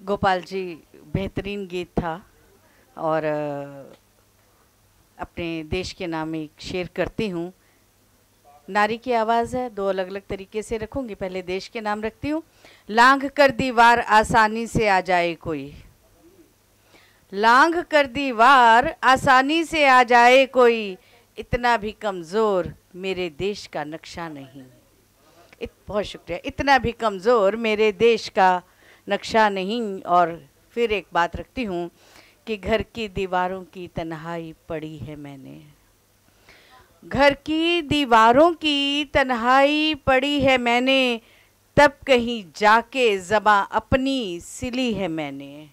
गोपाल जी, बेहतरीन गीत था। और अपने देश के नाम एक शेर करती हूँ। नारी की आवाज़ है, दो अलग अलग तरीके से रखूँगी। पहले देश के नाम रखती हूँ। लांघ कर दीवार आसानी से आ जाए कोई, लांघ कर दीवार आसानी से आ जाए कोई, इतना भी कमज़ोर मेरे देश का नक्शा नहीं। बहुत शुक्रिया। इतना भी कमज़ोर मेरे देश का नक्शा नहीं। और फिर एक बात रखती हूँ कि घर की दीवारों की तन्हाई पड़ी है मैंने, घर की दीवारों की तन्हाई पड़ी है मैंने, तब कहीं जाके ज़बां अपनी सिली है मैंने।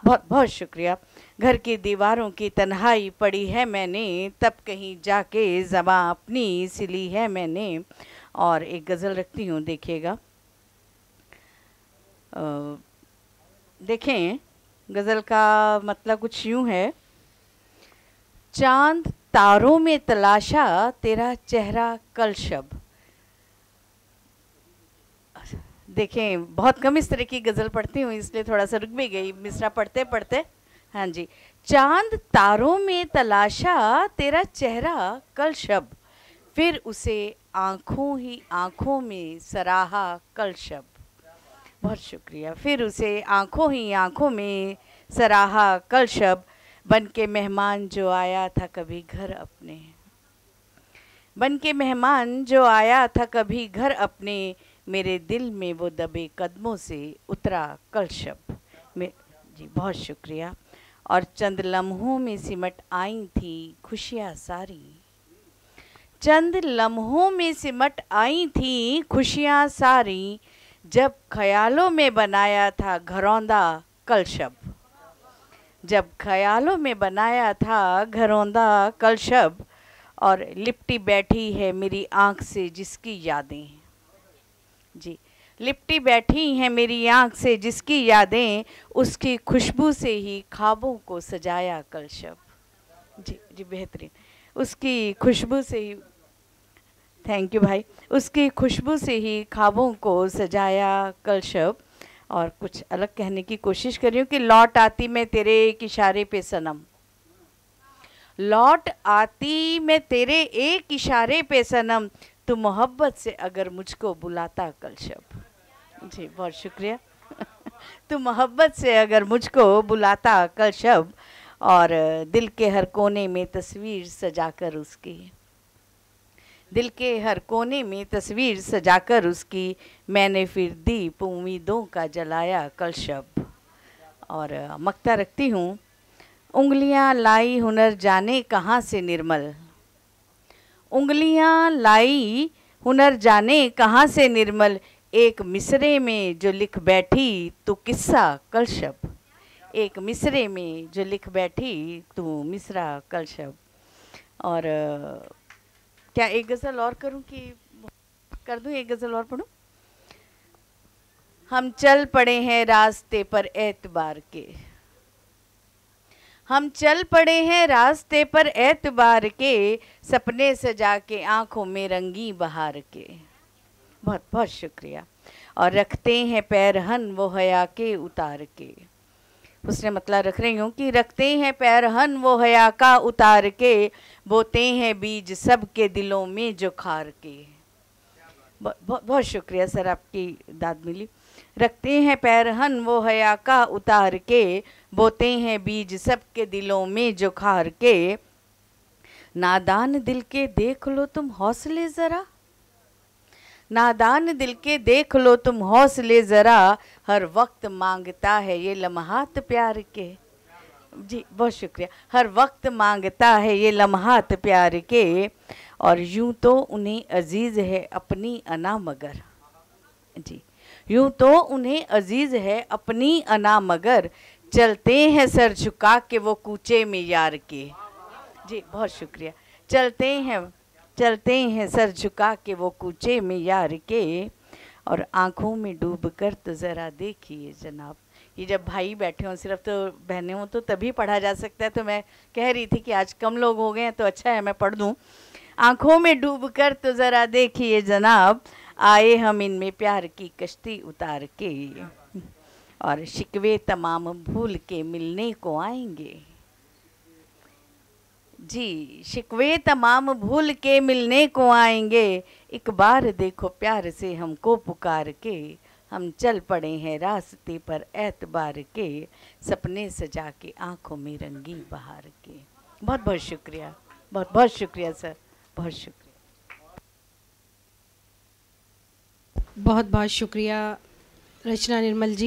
बहुत बहुत शुक्रिया। घर की दीवारों की तन्हाई पड़ी है मैंने, तब कहीं जाके ज़बां अपनी सिली है मैंने। और एक गज़ल रखती हूँ, देखिएगा। देखें, गज़ल का मतलब कुछ यूँ है। चांद तारों में तलाशा तेरा चेहरा कल शब। देखें, बहुत कम इस तरह की गज़ल पढ़ती हूँ, इसलिए थोड़ा सा रुक भी गई मिसरा पढ़ते पढ़ते। हाँ जी। चांद तारों में तलाशा तेरा चेहरा कल शब, फिर उसे आँखों ही आँखों में सराहा कल शब। बहुत शुक्रिया। फिर उसे आँखों ही आँखों में सराहा कल शब, बन के मेहमान जो आया था कभी घर अपने, बन के मेहमान जो आया था कभी घर अपने, मेरे दिल में वो दबे कदमों से उतरा कल शब। जी बहुत शुक्रिया। और चंद लम्हों में सिमट आई थी खुशियाँ सारी, चंद लम्हों में सिमट आई थी खुशियाँ सारी, जब ख्यालों में बनाया था घरौंदा कल शब, जब ख्यालों में बनाया था घरौंदा कल शब। और लिपटी बैठी है मेरी आँख से जिसकी यादें, जी लिपटी बैठी हैं मेरी आँख से जिसकी यादें, उसकी खुशबू से ही ख्वाबों को सजाया कल शब। जी जी बेहतरीन। उसकी खुशबू से ही, थैंक यू भाई, उसकी खुशबू से ही ख्वाबों को सजाया कल शब। और कुछ अलग कहने की कोशिश कर रही हूँ कि लौट आती मैं तेरे एक इशारे पे सनम, लौट आती मैं तेरे एक इशारे पे सनम, तू मोहब्बत से अगर मुझको बुलाता कल शब। जी बहुत शुक्रिया। तू मोहब्बत से अगर मुझको बुलाता कल शब। और दिल के हर कोने में तस्वीर सजाकर उसकी, दिल के हर कोने में तस्वीर सजाकर उसकी, मैंने फिर दीप उम्मीदों का जलाया कल शब। और मक्ता रखती हूँ। उंगलियां लाई हुनर जाने कहाँ से निर्मल, उंगलियां लाई हुनर जाने कहाँ से निर्मल, एक मिसरे में जो लिख बैठी तू किस्सा कल शब, एक मिसरे में जो लिख बैठी तू मिसरा कल शब। और क्या एक गज़ल और करूं कि कर दूं, एक गज़ल और पढ़ूं। हम चल पड़े हैं रास्ते पर एतबार के, हम चल पड़े हैं रास्ते पर एतबार के, सपने सजा के आंखों में रंगी बहार के। बहुत बहुत शुक्रिया। और रखते हैं पैरहन वो हया के उतार के, उसने मतलब रख रही हूँ कि रखते हैं पैरहन वो हया का उतार के, बोते हैं बीज सबके दिलों में जो खार के। बहुत बहुत शुक्रिया सर, आपकी दाद मिली। रखते हैं पैरहन वो हया का उतार के, बोते हैं बीज सबके दिलों में जो खार के, नादान दिल के देख लो तुम हौसले ज़रा, नादान दिल के देख लो तुम हौसले ज़रा, हर वक्त मांगता है ये लम्हात प्यार के। जी बहुत शुक्रिया। हर वक्त मांगता है ये लम्हात प्यार के, और यूं तो उन्हें अजीज़ है अपनी अना मगर, जी यूं तो उन्हें अजीज़ है अपनी अना मगर, चलते हैं सर झुका के वो कूचे में यार के। जी बहुत शुक्रिया। चलते हैं सर झुका के वो कूचे में यार के, और आँखों में डूब कर तो ज़रा देखिए जनाब। ये जब भाई बैठे हों, सिर्फ तो बहनें हों तो तभी पढ़ा जा सकता है। तो मैं कह रही थी कि आज कम लोग हो गए हैं तो अच्छा है मैं पढ़ दूँ। आँखों में डूब कर तो ज़रा देखिए जनाब, आए हम इनमें प्यार की कश्ती उतार के। और शिकवे तमाम भूल के मिलने को आएंगे। जी, शिकवे तमाम भूल के मिलने को आएंगे, एक बार देखो प्यार से हमको पुकार के, हम चल पड़े हैं रास्ते पर एतबार के, सपने सजा के आंखों में रंगी बहार के। बहुत बहुत शुक्रिया, बहुत बहुत शुक्रिया सर, बहुत शुक्रिया। बहुत बहुत शुक्रिया रचना निर्मल जी।